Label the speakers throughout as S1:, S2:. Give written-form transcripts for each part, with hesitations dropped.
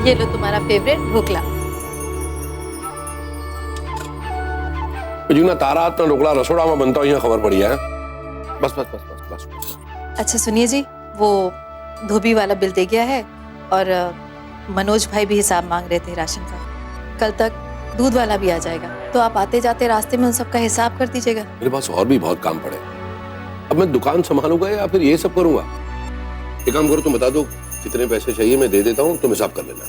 S1: ये लो तुम्हारा फेवरेट ढोकला।
S2: जीना तारा हाथ ढोकला रसोड़ा में बनता हो खबर पड़ी है। बस बस बस बस बस, बस।
S1: अच्छा सुनिए जी, वो धोबी वाला बिल दे गया है और मनोज भाई भी हिसाब मांग रहे थे राशन का। कल तक दूध वाला भी आ जाएगा, तो आप आते जाते रास्ते में उन सबका हिसाब कर दीजिएगा।
S2: मेरे पास और भी बहुत काम पड़े। अब मैं दुकान संभालूंगा या फिर ये सब करूंगा? एक काम करो, तुम बता दो कितने पैसे चाहिए, मैं दे देता हूँ, तुम हिसाब कर लेना।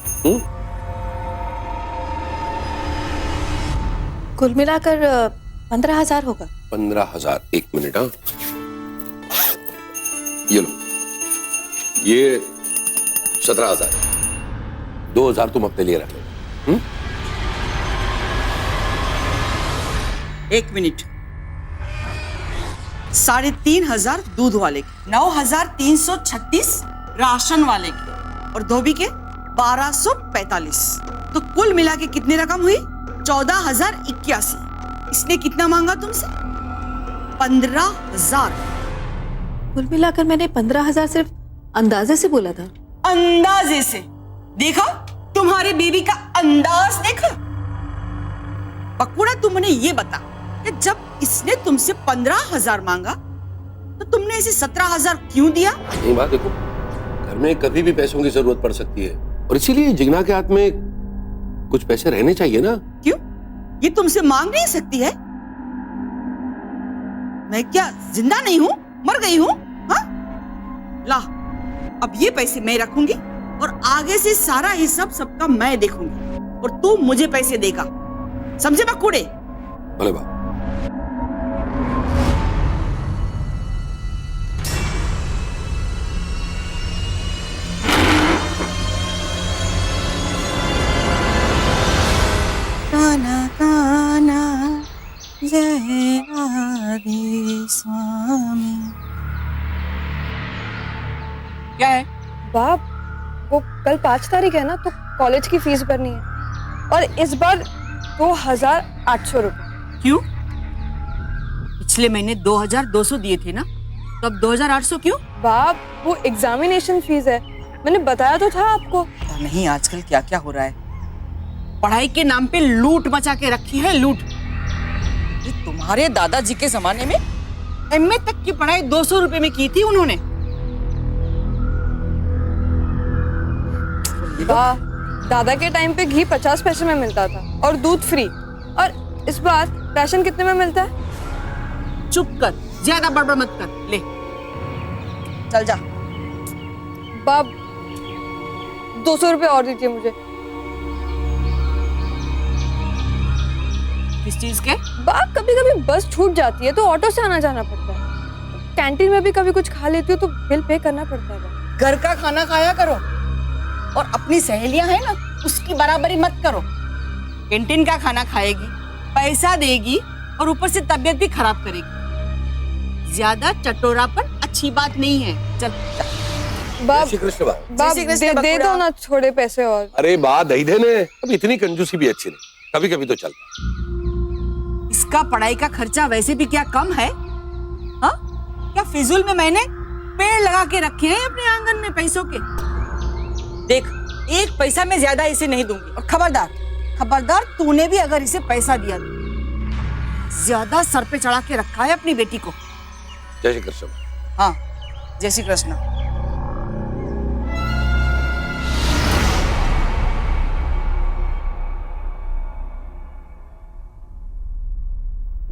S1: कुल मिलाकर 15,000 होगा।
S2: 15,000? एक मिनट। हाँ, ये लो, ये 17,000। 2,000 तुम अपने लिए रख लो।
S3: एक मिनट। 3,500 दूध वाले के, 9,336 राशन वाले के और धोबी के 1,245। तो कुल मिला के कितनी रकम हुई? 14,081। इसने कितना मांगा तुमसे? 15,000।
S1: कुल मिलाकर मैंने 15,000 सिर्फ अंदाजे से बोला था।
S3: अंदाजे से? देखा तुम्हारे बेबी का अंदाज देखा। पकूड़ा, तुमने ये बता कि जब इसने तुमसे 15,000 मांगा तो तुमने इसे 17,000 क्यों दिया?
S2: नहीं बात देखो, घर में कभी भी पैसों की जरूरत पड़ सकती है और इसीलिए जिग्ना के हाथ में कुछ पैसे रहने चाहिए ना।
S3: क्यों? ये तुमसे मांग नहीं सकती है? मैं क्या जिंदा नहीं हूँ, मर गई हूँ? हाँ? ला, अब ये पैसे मैं रखूंगी और आगे से सारा हिसाब सबका मैं देखूंगी और तू मुझे पैसे देगा, समझे बकूड़े?
S2: भले बात।
S3: काना काना जय राधे स्वामी। क्या है?
S4: बाप, वो कल 5 तारीख है ना, तो कॉलेज की फीस भरनी है और इस बार 2,800 रुपए।
S3: क्यों? पिछले महीने 2,200 दिए थे ना, तो अब 2,800 क्यों?
S4: बाप, वो एग्जामिनेशन फीस है, मैंने बताया तो था आपको।
S3: नहीं, आजकल क्या क्या हो रहा है। पढ़ाई के नाम पे लूट मचा के रखी है, लूट। ये तुम्हारे दादाजी के जमाने में एमए तक की पढ़ाई 200 रुपए में की थी उन्होंने।
S4: दादा के टाइम पे घी 50 पैसे में मिलता था और दूध फ्री, और इस बार राशन कितने में मिलता है?
S3: चुप कर, ज्यादा बड़बड़ मत कर। ले चल जा।
S4: बाप, 200 रुपए और दीजिए मुझे।
S3: किस चीज के?
S4: बाप, कभी कभी बस छूट जाती है तो ऑटो से आना जाना पड़ता है। कैंटीन में भी कभी कुछ खा लेती हूँ तो बिल पे करना पड़ता है।
S3: घर का खाना खाया करो और अपनी सहेलियां है ना, उसकी बराबरी मत करो। कैंटीन का खाना खाएगी, पैसा देगी और ऊपर से तबीयत भी खराब करेगी। ज्यादा चटोरापन अच्छी बात नहीं है। चल
S4: बाप,
S2: श्री कृष्ण बाप।
S4: बाप दे दो ना थोड़े पैसे और।
S2: अरे बात दही देने, अब इतनी कंजूसी भी अच्छी नहीं, कभी कभी तो चलता।
S3: इसका पढ़ाई का खर्चा वैसे भी क्या कम है? हाँ? क्या फिजूल में मैंने पेड़ लगा के रखे हैं अपने आंगन में पैसों के? देख, एक पैसा मैं ज्यादा इसे नहीं दूंगी। और खबरदार, खबरदार, तूने भी अगर इसे पैसा दिया तो ज्यादा सर पे चढ़ा के रखा है अपनी बेटी को।
S2: जय श्री कृष्ण।
S3: हाँ, जय श्री कृष्ण।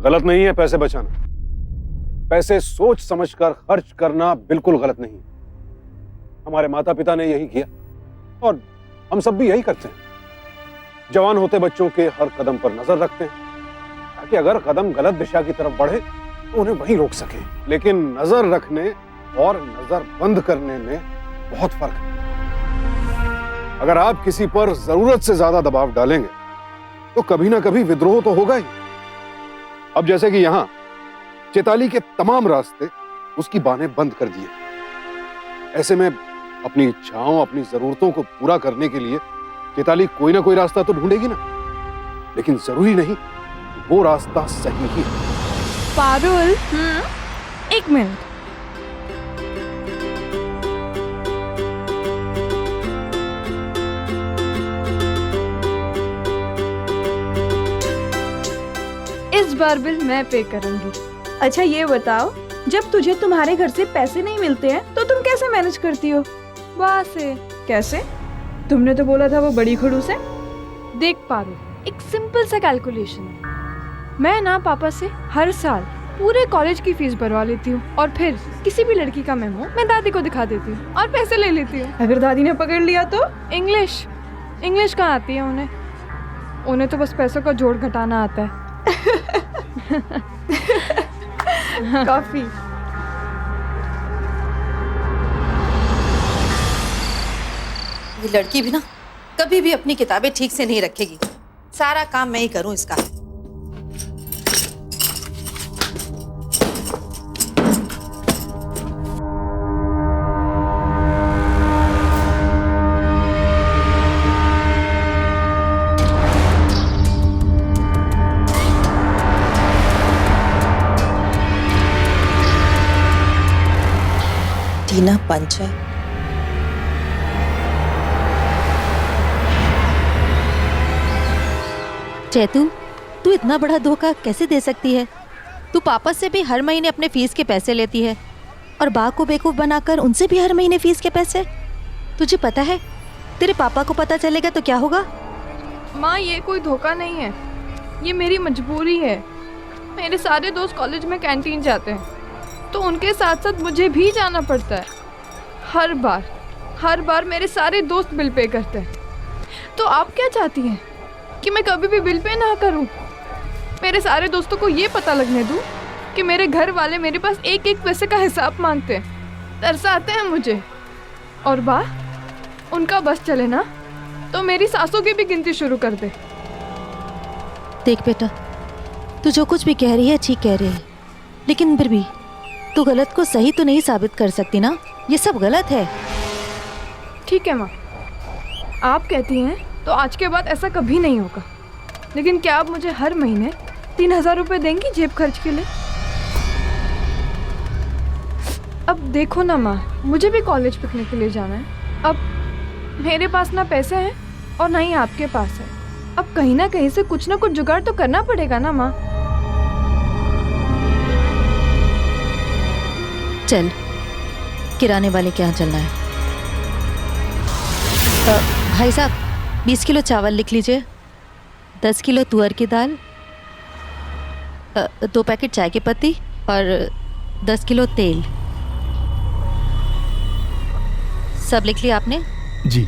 S5: गलत नहीं है पैसे बचाना। पैसे सोच समझकर खर्च करना बिल्कुल गलत नहीं है। हमारे माता पिता ने यही किया और हम सब भी यही करते हैं। जवान होते बच्चों के हर कदम पर नजर रखते हैं ताकि अगर कदम गलत दिशा की तरफ बढ़े तो उन्हें वहीं रोक सके। लेकिन नजर रखने और नजर बंद करने में बहुत फर्क है। अगर आप किसी पर जरूरत से ज्यादा दबाव डालेंगे तो कभी ना कभी विद्रोह तो होगा ही। अब जैसे कि यहां चैताली के तमाम रास्ते उसकी बानें बंद कर दिए। ऐसे में अपनी इच्छाओं, अपनी जरूरतों को पूरा करने के लिए चैताली कोई ना कोई रास्ता तो ढूंढेगी ना, लेकिन जरूरी नहीं वो रास्ता सही ही है।
S4: पारुल, एक मिनट। बार बिल मैं पे करूंगी।
S6: अच्छा ये बताओ, जब तुझे तुम्हारे घर से पैसे नहीं मिलते हैं तो तुम कैसे मैनेज करती हो?
S4: वहाँ से
S6: कैसे? तुमने तो बोला था वो बड़ी खड़ूस है।
S4: देख पारो, एक सिंपल सा कैलकुलेशन। मैं ना पापा से हर साल पूरे कॉलेज की फीस भरवा लेती हूँ और फिर किसी भी लड़की का मेमो मैं दादी को दिखा देती हूँ और पैसे ले लेती हूँ।
S6: अगर दादी ने पकड़ लिया तो?
S4: इंग्लिश कहाँ आती है उन्हें तो बस पैसों का जोड़ घटाना आता है।
S6: काफी।
S1: ये लड़की भी ना कभी भी अपनी किताबें ठीक से नहीं रखेगी। सारा काम मैं ही करूं इसका। टीना पंच है।
S7: चैतू, तू इतना बड़ा धोखा कैसे दे सकती है? तू पापा से भी हर महीने अपने फीस के पैसे लेती है और बा को बेवकूफ बनाकर उनसे भी हर महीने फीस के पैसे। तुझे पता है तेरे पापा को पता चलेगा तो क्या होगा?
S4: माँ, ये कोई धोखा नहीं है, ये मेरी मजबूरी है। मेरे सारे दोस्त कॉलेज में कैंटीन जाते हैं तो उनके साथ साथ मुझे भी जाना पड़ता है। हर बार मेरे सारे दोस्त बिल पे करते हैं। तो आप क्या चाहती हैं कि मैं कभी भी बिल पे ना करूं? मेरे सारे दोस्तों को ये पता लगने दूं कि मेरे घर वाले मेरे पास एक एक पैसे का हिसाब मांगते हैं, तरसाते हैं मुझे। और उनका बस चले ना तो मेरी सासों की भी गिनती शुरू कर दे।
S7: देख बेटा, तू जो कुछ भी कह रही है ठीक कह रही है, लेकिन फिर भी तू गलत को सही तो नहीं साबित कर सकती ना। ये सब गलत है।
S4: ठीक है माँ, आप कहती हैं तो आज के बाद ऐसा कभी नहीं होगा। लेकिन क्या आप मुझे हर महीने 3000 रुपये देंगी जेब खर्च के लिए? अब देखो ना माँ, मुझे भी कॉलेज पिकनिक के लिए जाना है। अब मेरे पास ना पैसे हैं और ना ही आपके पास है। अब कहीं ना कहीं से कुछ ना कुछ जुगाड़ तो करना पड़ेगा ना माँ।
S7: चल, किराने वाले के यहाँ चलना है। भाई साहब, 20 किलो चावल लिख लीजिए, 10 किलो तुअर की दाल, 2 पैकेट चाय की पत्ती और 10 किलो तेल। सब लिख लिया आपने?
S8: जी।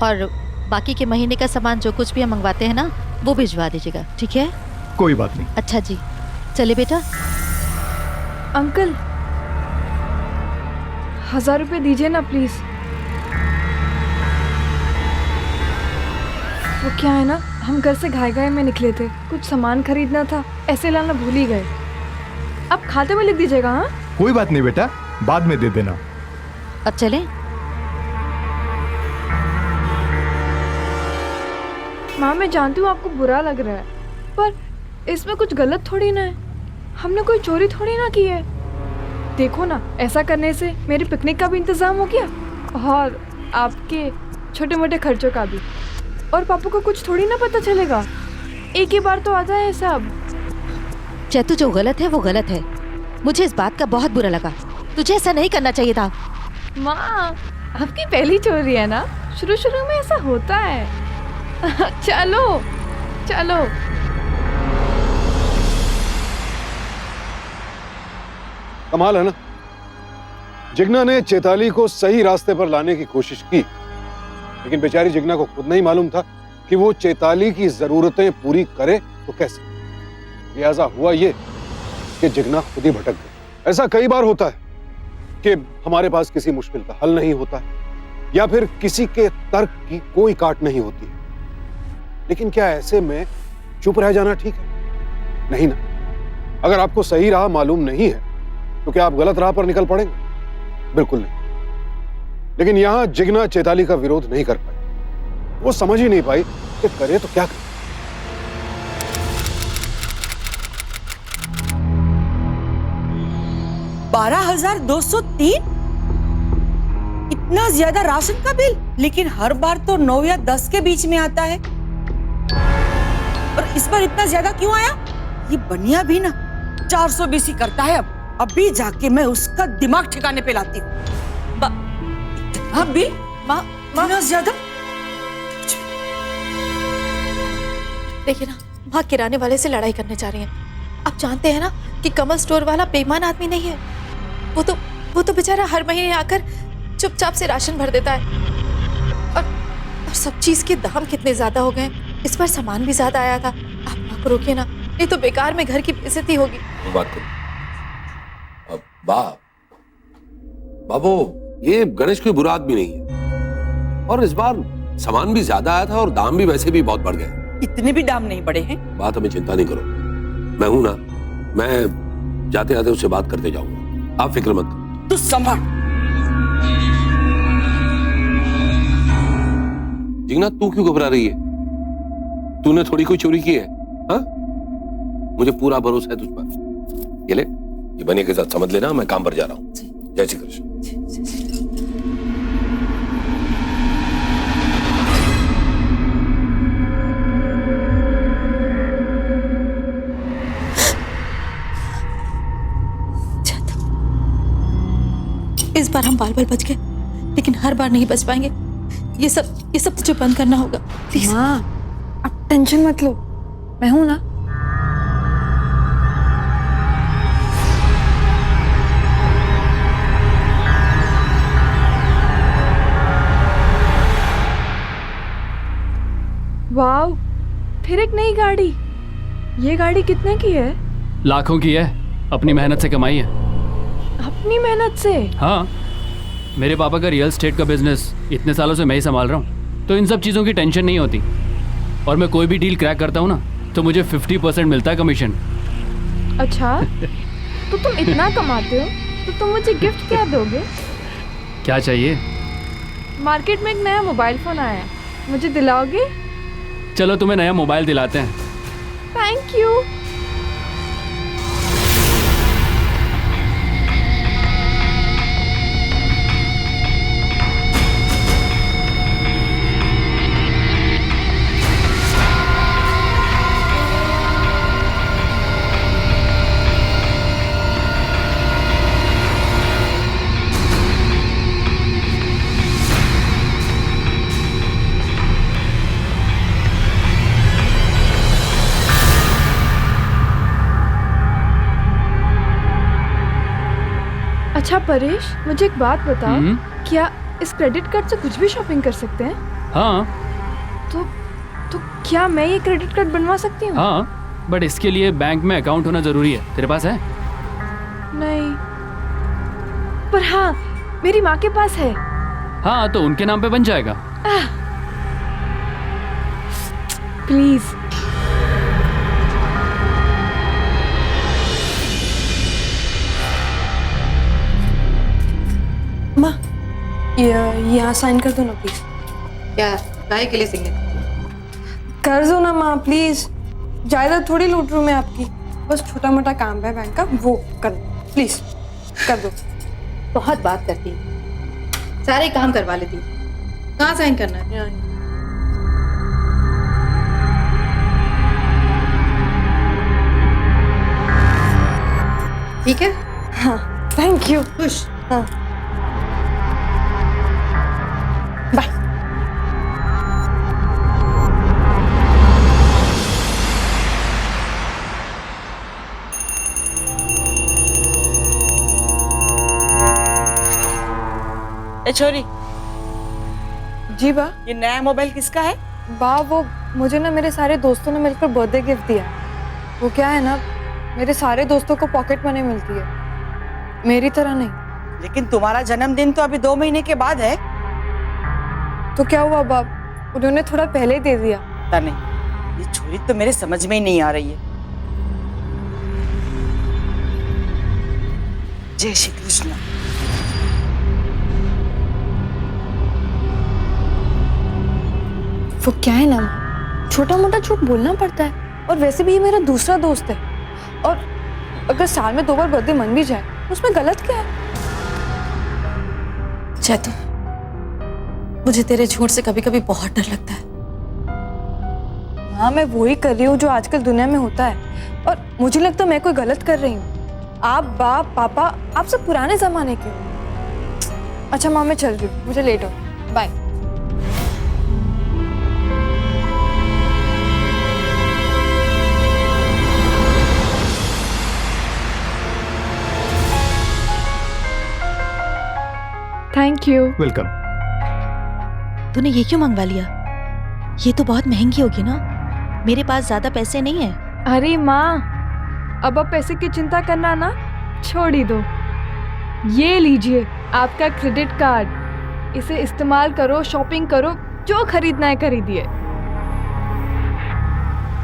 S7: और बाकी के महीने का सामान जो कुछ भी हम मंगवाते हैं ना, वो भिजवा दीजिएगा, ठीक है?
S8: कोई बात नहीं।
S7: अच्छा जी, चले बेटा।
S4: अंकल, 1000 रुपये दीजिए ना प्लीज। वो क्या है ना, हम घर से घाय में निकले थे, कुछ सामान खरीदना था, ऐसे लाना भूल ही गए। अब खाते में लिख दीजिएगा। हाँ,
S8: कोई बात नहीं बेटा, बाद में दे देना।
S7: अब चलें?
S4: माँ, मैं जानती हूँ आपको बुरा लग रहा है, पर इसमें कुछ गलत थोड़ी ना है। हमने कोई चोरी थोड़ी ना की है। देखो ना, ऐसा करने से मेरी पिकनिक का भी इंतजाम हो गया और आपके छोटे मोटे खर्चों का भी। और पापा को कुछ थोड़ी ना पता चलेगा, एक ही बार तो आ जाए सब।
S7: चैतू, जो गलत है वो गलत है। मुझे इस बात का बहुत बुरा लगा। तुझे ऐसा नहीं करना चाहिए था।
S4: माँ, आपकी पहली चोरी है ना, शुरू शुरू में ऐसा होता है। चलो चलो।
S5: कमाल है ना, जिग्ना ने चैताली को सही रास्ते पर लाने की कोशिश की, लेकिन बेचारी जिग्ना को खुद नहीं मालूम था कि वो चैताली की जरूरतें पूरी करे तो कैसे। लिहाजा हुआ ये कि जिग्ना खुद ही भटक गई। ऐसा कई बार होता है कि हमारे पास किसी मुश्किल का हल नहीं होता है या फिर किसी के तर्क की कोई काट नहीं होती है, लेकिन क्या ऐसे में चुप रह जाना ठीक है? नहीं ना। अगर आपको सही राह मालूम नहीं है तो क्या आप गलत राह पर निकल पड़ेंगे? बिल्कुल नहीं। लेकिन यहां जिग्ना चैताली का विरोध नहीं कर पाई। वो समझ ही नहीं पाई कि करे तो क्या करे।
S3: 12,203? इतना ज्यादा राशन का बिल? लेकिन हर बार तो 9 या 10 के बीच में आता है, और इस बार इतना ज्यादा क्यों आया? ये बनिया भी ना 420 ही करता है। अब अभी जाके मैं उसका दिमाग ठिकाने पे लाती हूँ। अब भी
S1: माँ
S3: इतना ज्यादा
S1: देखिए ना, माँ किराने वाले से लड़ाई करने जा रही हैं। आप जानते हैं ना कि कमल स्टोर वाला बेईमान आदमी नहीं है। वो तो बेचारा हर महीने आकर चुपचाप से राशन भर देता है। और सब चीज के दाम कितने ज्यादा हो गए। इस बार सामान भी ज्यादा आया था। आप माँ को रोकिए ना, नहीं तो बेकार में घर की बेइज्जती होगी।
S2: बात करो। अब बाबू, ये गणेश कोई बुरा आदमी नहीं है, और इस बार सामान भी ज्यादा आया था और दाम भी वैसे भी बहुत बढ़ गए।
S3: इतने भी दाम नहीं बढ़े हैं।
S2: बात हमें चिंता नहीं करो, मैं हूं ना, मैं जाते जाते उससे बात करते जाऊंगा, आप फिक्र मत करो।
S3: तू संभाल।
S2: जिगना, तू क्यों घबरा रही है? तूने थोड़ी कोई चोरी की है? हाँ, मुझे पूरा भरोसा है तुझ पर। ये ले, ये बनिए के साथ समझ लेना, मैं काम पर जा रहा हूँ। जय श्री कृष्ण।
S1: इस बार हम बाल बच गए, लेकिन हर बार नहीं बच पाएंगे। ये सब तुझे बंद करना होगा, प्लीज।
S6: माँ, अब टेंशन मत लो, मैं हूं ना। वाओ, फिर एक नई गाड़ी। ये गाड़ी कितने की है?
S9: लाखों की है, अपनी मेहनत से कमाई है।
S6: अपनी मेहनत से?
S9: हाँ, मेरे पापा का रियल एस्टेट का बिजनेस इतने सालों से मैं ही संभाल रहा हूँ, तो इन सब चीज़ों की टेंशन नहीं होती। और मैं कोई भी डील क्रैक करता हूँ ना, तो मुझे 50% मिलता है कमीशन।
S6: अच्छा, तो तुम इतना कमाते हो तो तुम मुझे गिफ्ट क्या दोगे?
S9: क्या चाहिए?
S6: मार्केट में एक नया मोबाइल फ़ोन आया है, मुझे दिलाओगे?
S9: चलो तुम्हें नया मोबाइल दिलाते हैं।
S6: Thank you. अच्छा परेश, मुझे एक बात बताओ, क्या इस क्रेडिट कार्ड से कुछ भी शॉपिंग कर सकते हैं?
S9: हाँ।
S6: तो क्या मैं ये क्रेडिट कार्ड बनवा सकती हूँ?
S9: हाँ, बट इसके लिए बैंक में अकाउंट होना जरूरी है। तेरे पास है?
S6: नहीं, पर हाँ, मेरी माँ के पास है।
S9: हाँ, तो उनके नाम पे बन जाएगा।
S6: प्लीज। माँ, यहाँ साइन कर दो ना प्लीज।
S1: क्या गाय के लिए सिग्नेचर
S6: कर दो ना माँ प्लीज। जायदाद थोड़ी लूट रही हूँ मैं आपकी, बस छोटा मोटा काम है बैंक का, वो कर दो प्लीज, कर दो।
S1: बहुत बात करती है, सारे काम करवा लेती है। कहाँ साइन करना है? ठीक है।
S6: हाँ, थैंक यू।
S1: खुश?
S6: हाँ, बाय।
S3: ए छोरी,
S6: जी बा।
S3: ये नया मोबाइल किसका है?
S6: बा, वो मुझे ना मेरे सारे दोस्तों ने मिलकर बर्थडे गिफ्ट दिया। वो क्या है ना, मेरे सारे दोस्तों को पॉकेट मनी मिलती है, मेरी तरह नहीं।
S3: लेकिन तुम्हारा जन्मदिन तो अभी 2 महीने के बाद है।
S6: तो क्या हुआ बाप, उन्होंने थोड़ा पहले दे दिया।
S3: पता नहीं, ये छोरी तो मेरे समझ में ही नहीं आ रही है। जय श्री कृष्ण।
S6: वो क्या है ना, छोटा मोटा झूठ बोलना पड़ता है, और वैसे भी ये मेरा दूसरा दोस्त है, और अगर साल में 2 बार बर्थडे मन भी जाए उसमें गलत क्या है?
S1: जैतू, मुझे तेरे झूठ से कभी कभी बहुत डर लगता है।
S6: हाँ, मैं वही कर रही हूँ जो आजकल दुनिया में होता है, और मुझे लगता मैं कोई गलत कर रही हूँ। आप बाप पापा आप सब पुराने जमाने के हो। अच्छा माँ, मैं चल रही हूँ, मुझे लेट हो, बाय।
S4: Thank you.
S8: वेलकम।
S7: तूने ये क्यों मंगवा लिया? ये तो बहुत महंगी होगी ना। मेरे पास ज्यादा पैसे नहीं है।
S4: अरे माँ, अब आप पैसे की चिंता करना ना छोड़ ही दो। ये लीजिए आपका क्रेडिट कार्ड, इसे इस्तेमाल करो, शॉपिंग करो, जो खरीदना है खरीदिए।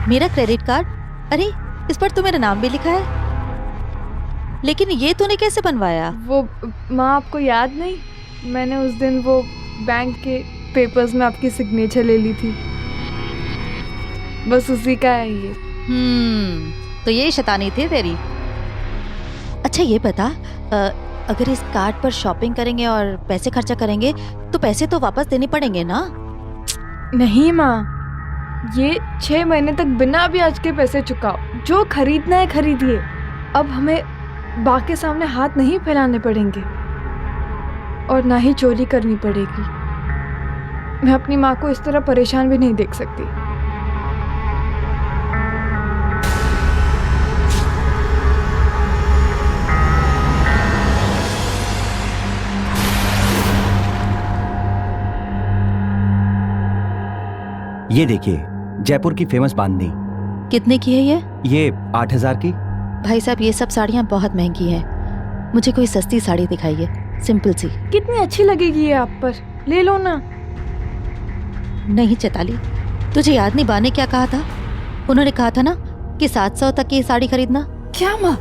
S7: मेरा क्रेडिट कार्ड? अरे इस पर तो मेरा नाम भी लिखा है, लेकिन ये तूने कैसे बनवाया?
S4: वो माँ, आपको याद नहीं, मैंने उस दिन वो बैंक के पेपर्स में आपकी सिग्नेचर ले ली थी, बस उसी का है ये।
S7: तो ये शैतानी थी तेरी। अच्छा ये बता, अगर इस कार्ड पर शॉपिंग करेंगे और पैसे खर्चा करेंगे तो पैसे तो वापस देने पड़ेंगे ना?
S4: नहीं माँ, ये 6 महीने तक बिना ब्याज के पैसे चुकाओ, जो खरीदना है खरीदिए। अब हमें बाकी सामने हाथ नहीं फैलाने पड़ेंगे और ना ही चोरी करनी पड़ेगी। मैं अपनी माँ को इस तरह परेशान भी नहीं देख सकती।
S10: ये देखिए, जयपुर की फेमस बांधनी।
S7: कितने की है
S10: ये 8,000 की।
S7: भाई साहब ये सब साड़ियाँ बहुत महंगी हैं, मुझे कोई सस्ती साड़ी दिखाइए, सिंपल सी।
S4: कितनी अच्छी लगेगी ये आप पर, ले लो ना।
S7: नहीं चैताली, तुझे याद नहीं बा ने क्या कहा था? उन्होंने कहा था ना कि 700 तक की साड़ी खरीदना।
S4: क्या माँ,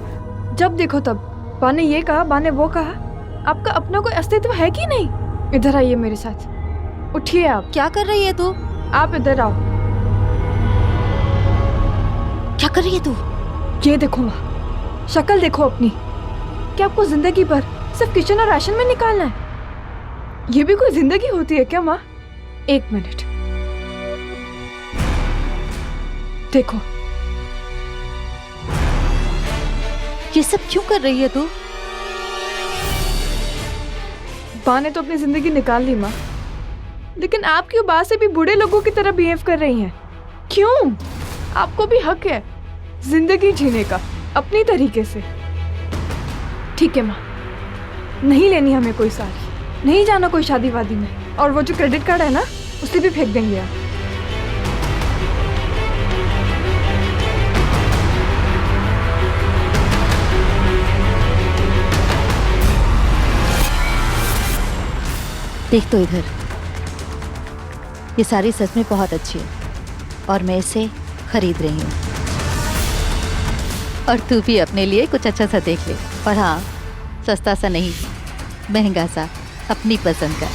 S4: जब देखो तब बा ने ये कहा, बा ने वो कहा। आपका अपना कोई अस्तित्व है कि नहीं? इधर आइए मेरे साथ, उठिए। आप
S7: क्या कर रही है तू?
S4: आप इधर आओ।
S7: क्या कर रही है तू?
S4: ये देखो माँ, शक्ल देखो अपनी। क्या आपको जिंदगी भर सिर्फ किचन और राशन में निकालना है? ये भी कोई जिंदगी होती है क्या माँ? 1 मिनट देखो।
S7: ये सब क्यों कर रही है तू?
S4: माँ ने तो अपनी जिंदगी निकाल ली माँ, लेकिन आप क्यों बात से भी बूढ़े लोगों की तरह बिहेव कर रही हैं? क्यों? आपको भी हक है जिंदगी जीने का अपनी तरीके से। ठीक है माँ, नहीं लेनी हमें कोई साड़ी, नहीं जाना कोई शादी वादी में, और वो जो क्रेडिट कार्ड है ना उसे भी फेंक देंगे आप।
S7: देख तो इधर, ये साड़ी सच में बहुत अच्छी है और मैं इसे खरीद रही हूँ। और तू भी अपने लिए कुछ अच्छा सा देख ले, और हाँ, सस्ता सा नहीं, महंगा सा, अपनी पसंद का।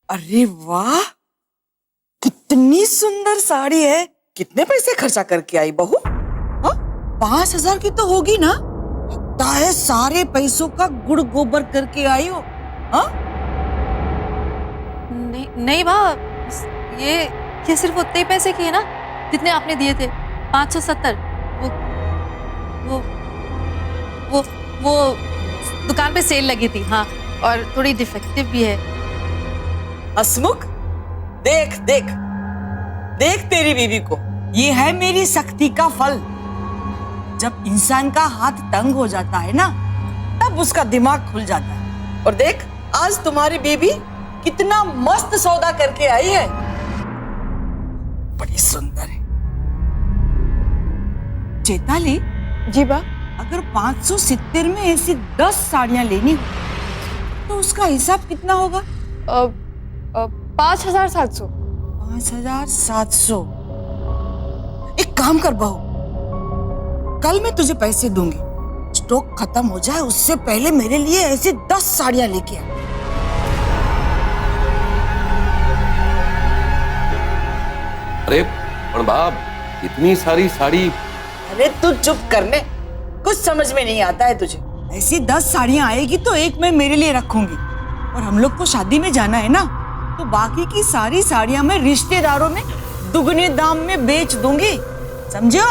S3: अरे वाह, कितनी सुंदर साड़ी है। कितने पैसे खर्चा करके आई बहू? 5,000 की तो होगी ना? लगता है सारे पैसों का गुड़ गोबर करके आई हो। हाँ?
S1: नहीं बा, ये सिर्फ उतने ही पैसे की है ना जितने आपने दिए थे, 570। वो दुकान पे सेल लगी थी, हाँ, और थोड़ी डिफेक्टिव भी है।
S3: हसमुख, देख देख देख तेरी बीवी को, ये है मेरी सख्ती का फल। जब इंसान का हाथ तंग हो जाता है ना, तब उसका दिमाग खुल जाता है। और देख, आज तुम्हारी बीवी कितना मस्त सौदा करके आई है, बड़ी सुंदर है। चैताली
S6: जी बा।
S3: अगर 570 में ऐसी 10 साड़ियां लेनी हो तो उसका हिसाब कितना होगा?
S6: 5,700।
S3: 5,700। एक काम कर बहू, कल मैं तुझे पैसे दूंगी, स्टॉक खत्म हो जाए उससे पहले मेरे लिए ऐसी 10 साड़ियां लेके आ।
S2: अरे पण बाप, इतनी सारी साड़ी।
S3: अरे तू चुप करने, कुछ समझ में नहीं आता है तुझे। ऐसी 10 साड़ियां आएगी तो एक मैं मेरे लिए रखूंगी, और हम लोग को शादी में जाना है ना, तो बाकी की सारी साड़ियां मैं रिश्तेदारों में दुगने दाम में बेच दूंगी, समझो?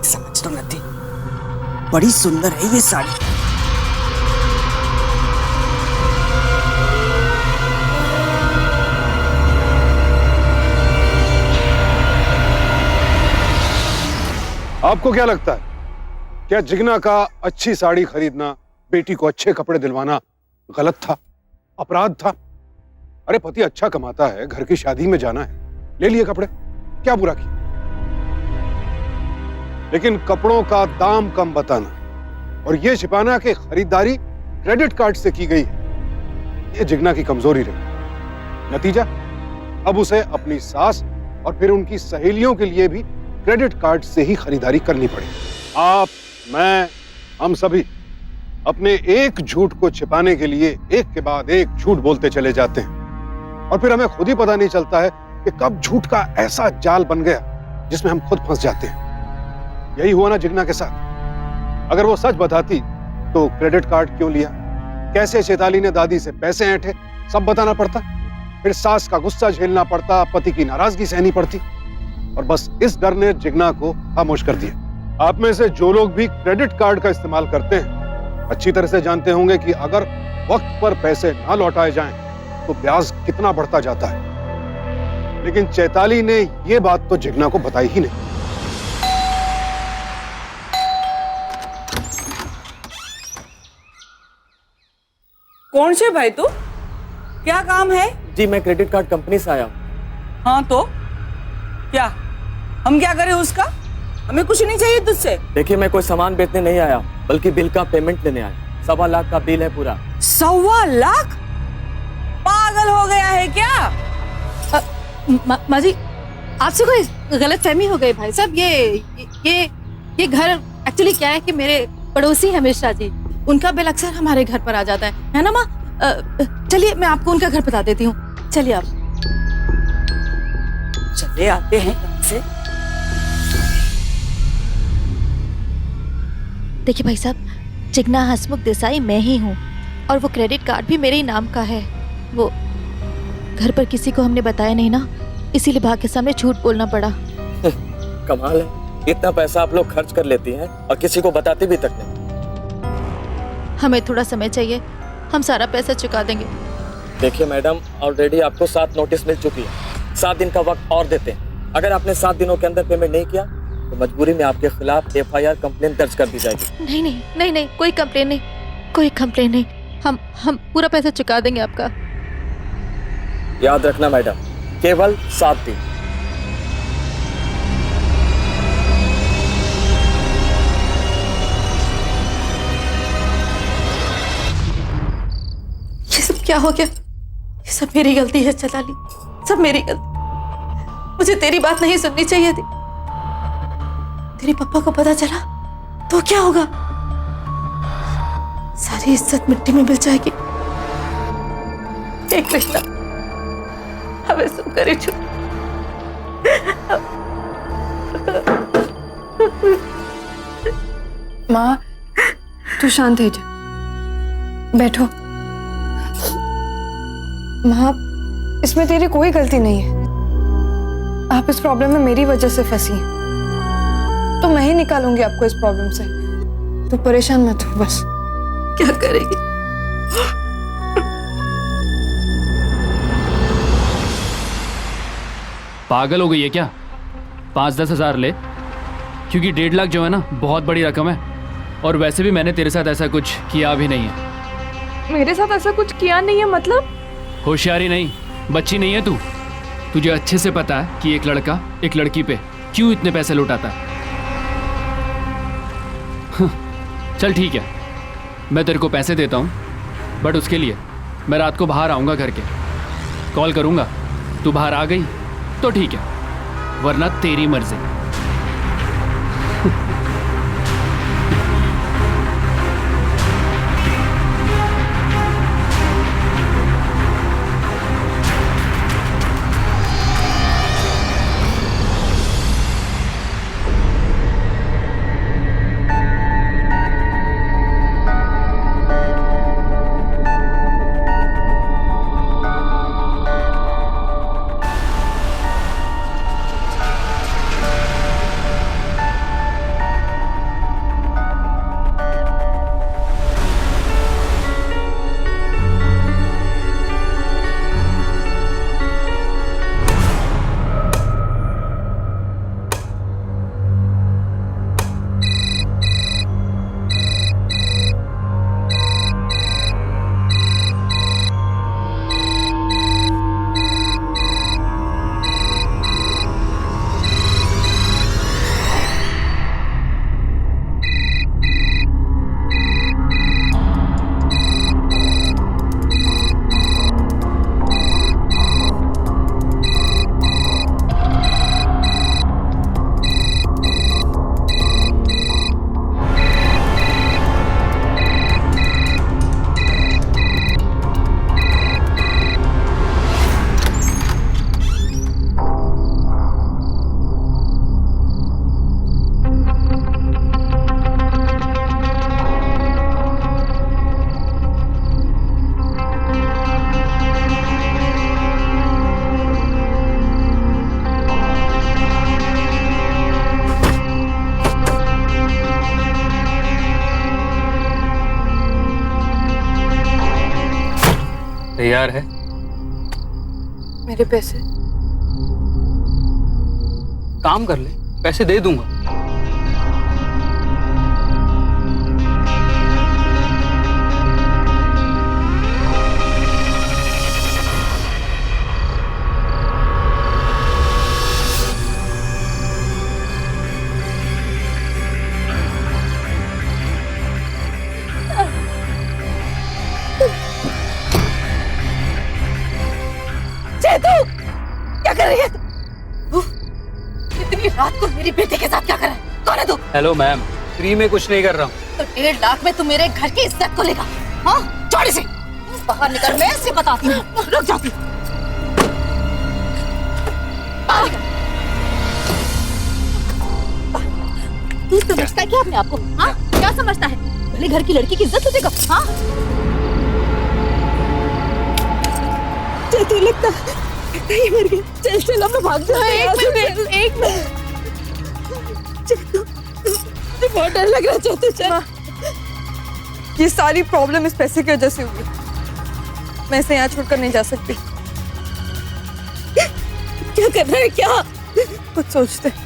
S3: समझ तो नहीं, बड़ी सुंदर है ये साड़ी।
S5: आपको क्या लगता है, क्या जिगना का अच्छी साड़ी खरीदना, बेटी को अच्छे कपड़े दिलवाना गलत था, अपराध था? अरे पति अच्छा कमाता है, घर की शादी में जाना है, ले लिए कपड़े, क्या बुरा किया? लेकिन कपड़ों का दाम कम बताना और ये छिपाना कि खरीदारी क्रेडिट कार्ड से की गई है, ये जिगना की कमजोरी रही। नतीजा, अब उसे अपनी सास और फिर उनकी सहेलियों के लिए भी क्रेडिट कार्ड से ही खरीदारी करनी पड़ी। आप, मैं, हम सभी अपने एक झूठ को छिपाने के लिए एक के बाद एक झूठ बोलते चले जाते हैं, और फिर हमें खुद ही पता नहीं चलता है कि कब झूठ का ऐसा जाल बन गया जिसमें हम खुद फंस जाते हैं। यही हुआ ना जिगना के साथ। अगर वो सच बताती तो क्रेडिट कार्ड क्यों लिया, कैसे चैताली ने दादी से पैसे ऐंठे, सब बताना पड़ता, फिर सास का गुस्सा झेलना पड़ता, पति की नाराजगी सहनी पड़ती, और बस इस डर ने जिगना को खामोश कर दिया। आप में से जो लोग भी क्रेडिट कार्ड का इस्तेमाल करते हैं अच्छी तरह से जानते होंगे कि अगर वक्त पर पैसे ना लौटाए जाएं तो ब्याज कितना बढ़ता जाता है। लेकिन चैताली ने यह बात तो जिगना को बताई ही नहीं।
S3: कौन से भाई तू, क्या काम है?
S11: जी मैं क्रेडिट कार्ड कंपनी से आया हूँ।
S3: हाँ तो क्या, हम क्या करें उसका? हमें कुछ नहीं चाहिए तुझसे।
S11: देखिए मैं कोई सामान बेचने नहीं आया, बल्कि बिल का पेमेंट लेने आया। 1.25 लाख का बिल है पूरा।
S3: 1.25 लाख? पागल हो गया है क्या?
S1: माँ जी, आपसे कोई गलतफहमी हो गई भाई साहब। ये घर एक्चुअली क्या है कि मेरे पड़ोसी हैं मिश्रा जी, उनका बिल अक्सर हमारे घर पर आ जाता है ना माँ? चलिए मैं आपको उनका घर बता देती हूँ, चलिए आप।
S3: चले आते हैं से।
S7: देखिए भाई साहब, जिगना हसमुख देसाई मैं ही हूँ, और वो क्रेडिट कार्ड भी मेरे ही नाम का है। वो घर पर किसी को हमने बताया नहीं ना, इसीलिए भाग के सामने झूठ बोलना पड़ा।
S11: कमाल है, इतना पैसा आप लोग खर्च कर लेती हैं और किसी को बताती भी तक नहीं।
S7: हमें थोड़ा समय चाहिए, हम सारा पैसा चुका देंगे।
S11: देखिए मैडम, ऑलरेडी आपको 7 नोटिस मिल चुकी है। 7 दिन का वक्त और देते हैं। अगर आपने 7 दिनों के अंदर पेमेंट नहीं किया तो मजबूरी में आपके खिलाफ FIR कंप्लेन दर्ज कर दी जाएगी।
S7: नहीं, कोई कंप्लेन नहीं। हम पूरा पैसा चुका देंगे आपका।
S11: याद रखना मैडम, केवल 7 दिन।
S1: ये सब क्या हो गया? ये सब मेरी गलती है चैताली, सब मेरी गलती। मुझे तेरी बात नहीं सुननी चाहिए थी। तेरे पापा को पता चला तो क्या होगा? सारी इज्जत मिट्टी में मिल जाएगी। हे कृष्णा, हमें सब करे छू।
S6: माँ, तू शांत है जा, बैठो। माँ, इसमें तेरी कोई गलती नहीं है। आप इस प्रॉब्लम में मेरी वजह से फंसी हैं, तो मैं ही निकालूंगी आपको इस प्रॉब्लम से। तू परेशान मत हो बस।
S1: क्या करेगी?
S9: पागल हो गई है क्या? 5-10 हज़ार ले, क्योंकि 1.5 लाख जो है ना, बहुत बड़ी रकम है। और वैसे भी मैंने तेरे साथ ऐसा कुछ किया भी नहीं है।
S4: मेरे साथ ऐसा कुछ किया नहीं है मतलब?
S9: होशियारी नहीं, बच्ची नहीं है तू। तुझे अच्छे से पता है कि एक लड़का एक लड़की पे क्यों इतने पैसे लुटाता है। चल ठीक है, मैं तेरे को पैसे देता हूँ, बट उसके लिए मैं रात को बाहर आऊँगा घर के, कॉल करूँगा। तू बाहर आ गई तो ठीक है, वरना तेरी मर्जी। तैयार है?
S6: मेरे पैसे?
S9: काम कर ले, पैसे दे दूंगा।
S1: क्या कर रही है तू? इतनी रात को मेरी बेटी के साथ क्या कर रहा है? कौन है तू?
S9: हेलो मैम, फ्री में कुछ नहीं कर रहा हूँ।
S1: तो 1.5 लाख में तू मेरे घर की इज्जत को लेगा? हाँ, छोड़ इसे। बाहर निकल, मैं इसे बताती हूँ। रुक जाती हूँ। बाहर निकल। तू समझता है क्या अपने आप को? हाँ, क्या समझता है? अपने घर की लड़की की इज्जत तुझे कब? हाँ, तू लगता नहीं मर गया। चल चल, हम लोग भाग जाते हैं। एक मिनट। मुझे बहुत डर लग रहा है। चल चल।
S6: ये सारी प्रॉब्लम इस पैसे की वजह से हुई। मैं इसे यहाँ छोड़कर नहीं जा सकती।
S1: क्या कर रहा है? क्या
S6: कुछ सोचते।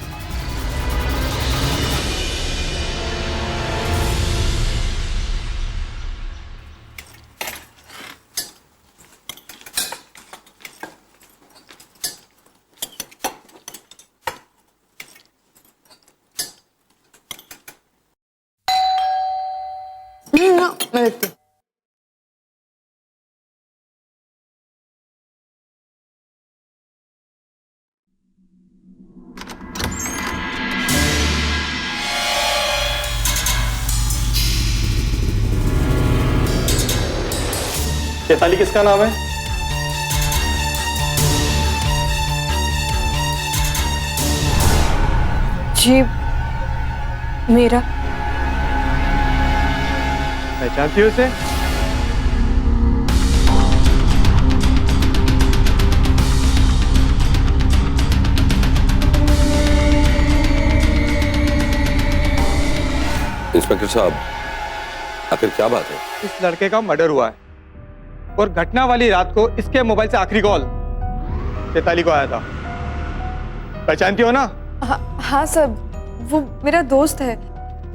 S6: मैं देखती हूँ।
S12: चैताली किसका नाम है?
S6: जी, मेरा।
S12: पहचानती हो उसे?
S2: इंस्पेक्टर साहब, आखिर क्या बात है?
S12: इस लड़के का मर्डर हुआ है और घटना वाली रात को इसके मोबाइल से आखिरी कॉल चैताली को आया था। पहचानती हो ना?
S6: हाँ सर, वो मेरा दोस्त है।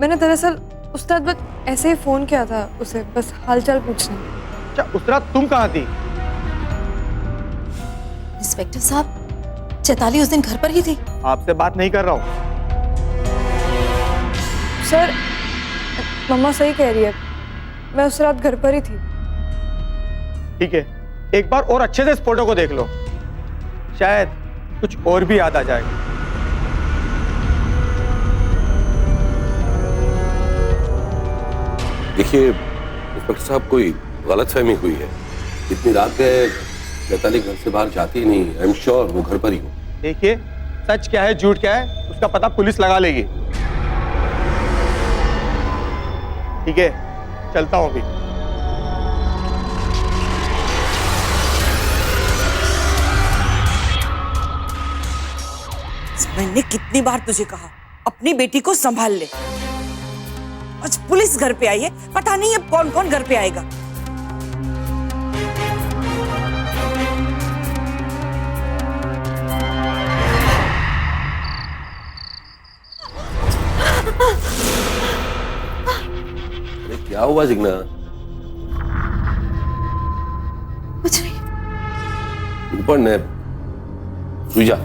S6: मैंने दरअसल उस्ताद बस ऐसे ही फोन किया था उसे, बस हालचाल पूछने।
S12: अच्छा, उस रात तुम कहाँ थी?
S1: इंस्पेक्टर साहब, चैताली उस दिन घर पर ही थी।
S12: आपसे बात नहीं कर रहा हूँ।
S6: सर, मम्मा सही कह रही है, मैं उस रात घर पर ही थी।
S12: ठीक है, एक बार और अच्छे से इस फोटो को देख लो, शायद कुछ और भी याद आ जाएगा।
S2: देखिए इंस्पेक्टर साहब, कोई गलतफहमी हुई है। इतनी रात के चैताली घर से बाहर जाती ही नहीं। आई एम श्योर वो घर पर ही हो।
S12: देखिए, सच क्या है झूठ क्या है उसका पता पुलिस लगा लेगी। ठीक है, चलता हूं अभी।
S3: मैंने कितनी बार तुझे कहा अपनी बेटी को संभाल ले। आज पुलिस घर पे आई है, पता नहीं अब कौन कौन घर पे आएगा।
S2: अरे क्या हुआ जिग्ना?
S1: कुछ नहीं।
S2: ऊपर ने सुई जा।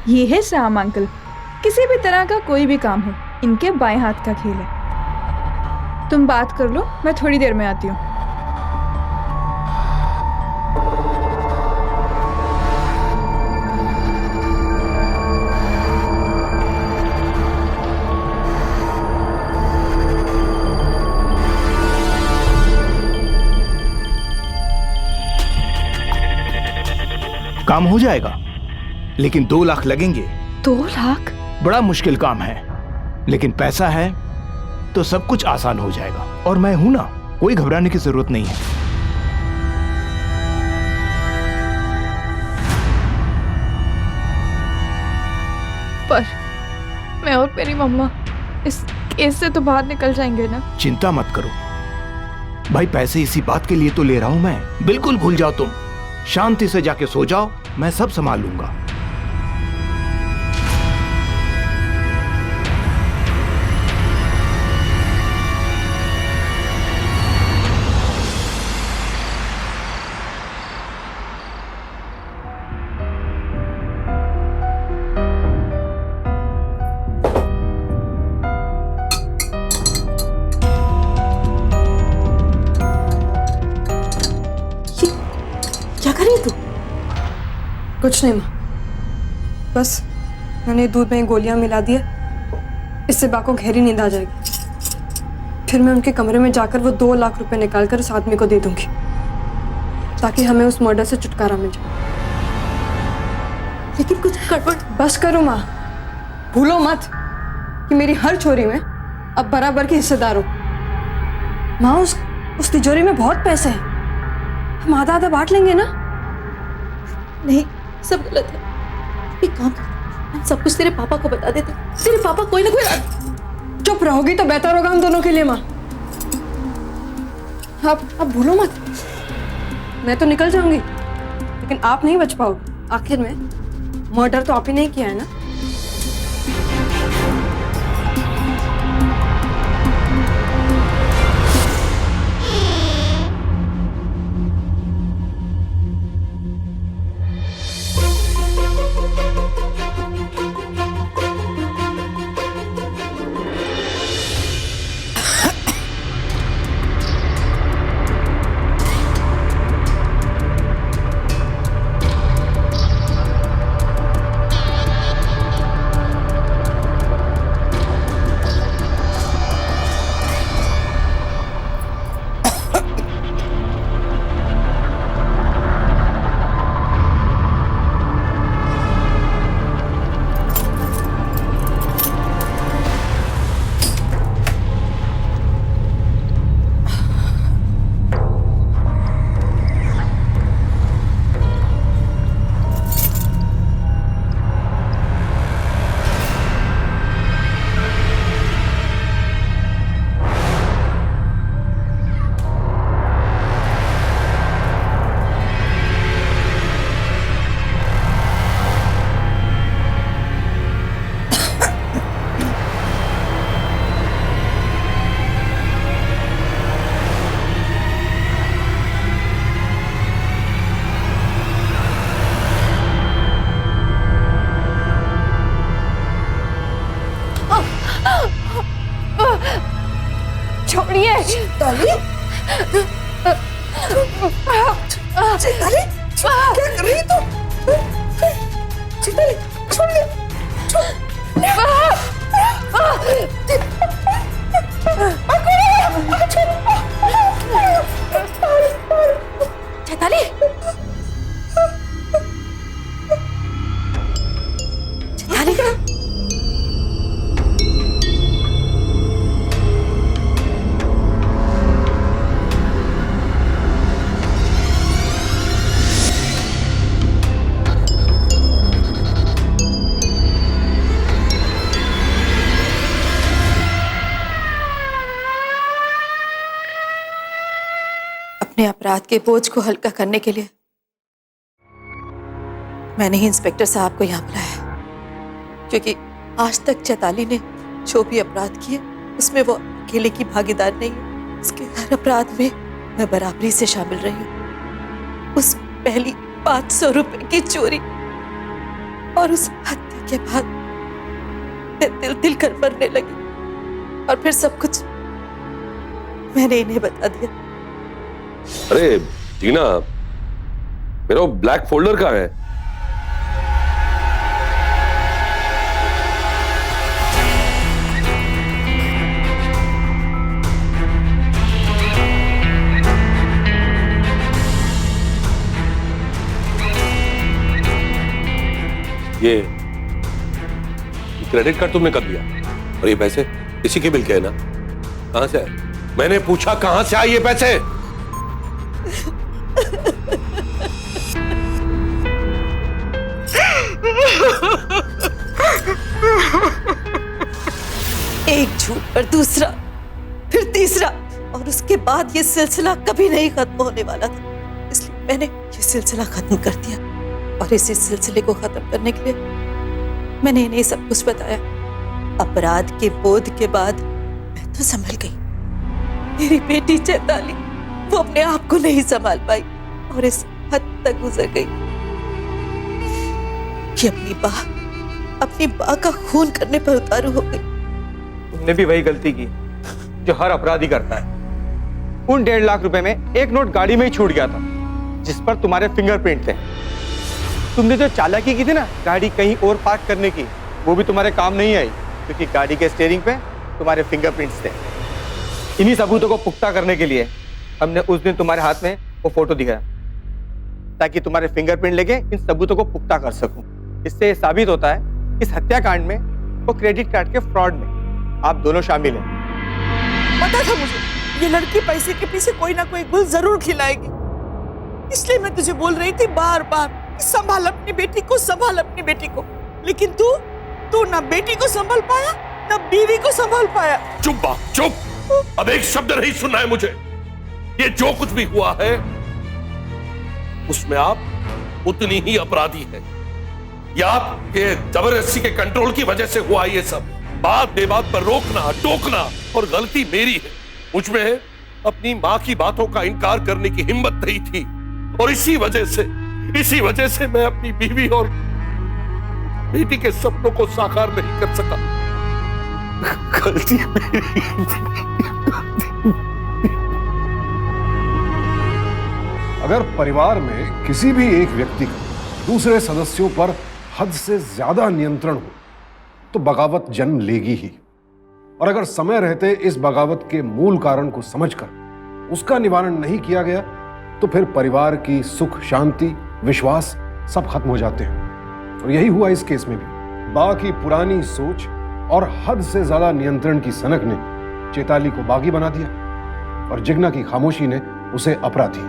S4: ये है श्याम अंकल। किसी भी तरह का कोई भी काम हो, इनके बाएं हाथ का खेल है। तुम बात कर लो, मैं थोड़ी देर में आती हूँ।
S8: काम हो जाएगा, लेकिन 2 लाख लगेंगे।
S4: 2 लाख?
S8: बड़ा मुश्किल काम है, लेकिन पैसा है तो सब कुछ आसान हो जाएगा। और मैं हूं ना, कोई घबराने की जरूरत नहीं है।
S4: पर मैं और मेरी मम्मा इस केस से तो बाहर निकल जाएंगे ना?
S8: चिंता मत करो भाई, पैसे इसी बात के लिए तो ले रहा हूं मैं। बिल्कुल भूल जाओ तुम, शांति से जाके सो जाओ, मैं सब संभाल लूंगा।
S1: क्या कर रही है तू?
S6: कुछ नहीं माँ, बस मैंने दूध में गोलियां मिला दी है, इससे बा को गहरी नींद आ जाएगी। फिर मैं उनके कमरे में जाकर वो 2 लाख रुपए निकाल कर उस आदमी को दे दूंगी, ताकि हमें उस मर्डर से छुटकारा मिल जाए।
S1: लेकिन कुछ गड़बड़।
S6: बस करो माँ, भूलो मत कि मेरी हर चोरी में अब बराबर की हिस्सेदार हो। माँ, उस तिजोरी में बहुत पैसे हैं, हम आधा आधा बांट लेंगे ना?
S1: नहीं, सब गलत है। एक काम कर, हम सब कुछ तेरे पापा को बता देते। तेरे पापा कोई ना कोई।
S6: चुप रहोगी तो बेहतर होगा हम दोनों के लिए माँ। अब भूलो मत, मैं तो निकल जाऊंगी, लेकिन आप नहीं बच पाओगे। आखिर में मर्डर तो आप ही नहीं किया है ना? छोड़िए।
S3: चैताली, चैताली, क्या कर रही है तू? चैताली, छोड़ दे,
S1: चैताली, चैताली, अपने अपराध के बोझ को हल्का करने के लिए मैंने ही इंस्पेक्टर साहब को यहाँ बुलाया, क्योंकि आज तक चैताली ने जो भी अपराध किए उसमें वो अकेले की भागीदार नहीं है। उसके हर अपराध में मैं बराबरी से शामिल रही हूँ। उस पहली 500 रुपए की चोरी और उस हत्या के बाद मैं दिल दिल कर मरने लगी, और फिर सब कुछ मैंने इन्हें बता दिया।
S2: अरे टीना, मेरा ब्लैक फोल्डर कहाँ है? ये क्रेडिट कार्ड तुमने कब लिया? और ये पैसे इसी के बिल के है ना? कहां से आए? मैंने पूछा कहां से आए ये पैसे?
S1: एक झूठ पर दूसरा, फिर तीसरा, और उसके बाद ये सिलसिला कभी नहीं खत्म होने वाला था। इसलिए मैंने ये सिलसिला खत्म कर दिया, और इसी सिलसिले को खत्म करने के लिए मैंने इन्हें सब कुछ बताया। अपराध के बोध के बाद मैं तो संभल गई। मेरी बेटी चैताली, वो अपने आप को नहीं संभाल पाई और इस हद तक गुजर गई कि अपनी माँ का खून करने पर उतारू हो गई।
S12: तुमने भी वही गलती की जो हर अपराधी करता है। उन 1.5 लाख रुपए में एक नोट गाड़ी में ही छूट गया था, जिस पर तुम्हारे फिंगरप्रिंट थे। तुमने जो चालाकी की थी ना गाड़ी कहीं और पार्क करने की, वो भी तुम्हारे काम नहीं आई, क्योंकि गाड़ी के स्टीयरिंग पे तुम्हारे फिंगरप्रिंट्स थे। इन्हीं सबूतों को पुख्ता करने के लिए हमने उस दिन तुम्हारे हाथ में वो फोटो दिखाया, ताकि तुम्हारे फिंगरप्रिंट लेके इन सबूतों को पुख्ता कर सकूं। इससे साबित होता है इस हत्याकांड में वो क्रेडिट कार्ड के फ्रॉड में आप दोनों शामिल हैं।
S3: पता था मुझे ये लड़की पैसे के पीछे कोई ना कोई गुल जरूर खिलाएगी, इसलिए मैं तुझे बोल रही थी बार बार, संभाल अपनी बेटी को, संभाल अपनी बेटी को। लेकिन तू ना बेटी को संभाल पाया, ना बीवी को संभाल पाया।
S2: चुप बाप, चुप। अब एक शब्द नहीं सुनना है मुझे। ये जो कुछ भी हुआ है उसमें आप उतनी ही अपराधी हैं। या आपके जबरदस्ती के कंट्रोल की वजह से हुआ ये सब। बात बेबात पर रोकना, टोकना, और गलती मेरी है। मुझ में अपनी माँ की बातों का इनकार करने की हिम्मत नहीं थी, और इसी वजह से मैं अपनी बीवी और बेटी के सपनों को साकार नहीं कर सका। गलती मेरी थी।
S5: अगर परिवार में किसी भी एक व्यक्ति का दूसरे सदस्यों पर हद से ज्यादा नियंत्रण हो तो बगावत जन्म लेगी ही। और अगर समय रहते इस बगावत के मूल कारण को समझकर उसका निवारण नहीं किया गया तो फिर परिवार की सुख, शांति, विश्वास सब खत्म हो जाते हैं। और यही हुआ इस केस में भी। बा की पुरानी सोच और हद से ज्यादा नियंत्रण की सनक ने चैताली को बागी बना दिया, और जिग्ना की खामोशी ने उसे अपराधी।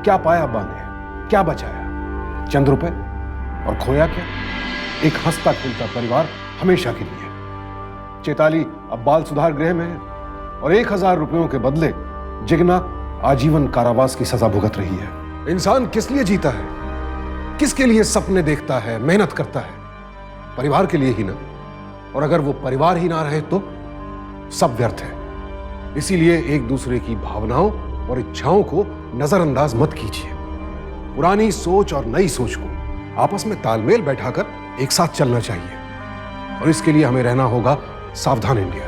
S5: क्या पाया बा ने, क्या बचाया? चंद रुपए, और खोया क्या? एक हंसता खेलता परिवार हमेशा के लिए। चैताली अब बाल सुधार गृह में है, और 1000 रुपयों के बदले जिग्ना आजीवन कारावास की सजा भुगत रही है। इंसान किस लिए जीता है, किसके लिए सपने देखता है, मेहनत करता है? परिवार के लिए ही ना। और अगर वो परिवार ही ना रहे तो सब व्यर्थ है। इसीलिए एक दूसरे की भावनाओं और इच्छाओं को नजरअंदाज मत कीजिए। पुरानी सोच और नई सोच को आपस में तालमेल बैठाकर एक साथ चलना चाहिए। और इसके लिए हमें रहना होगा सावधान इंडिया,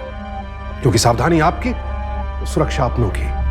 S5: क्योंकि सावधानी आपकी तो सुरक्षा अपनों की।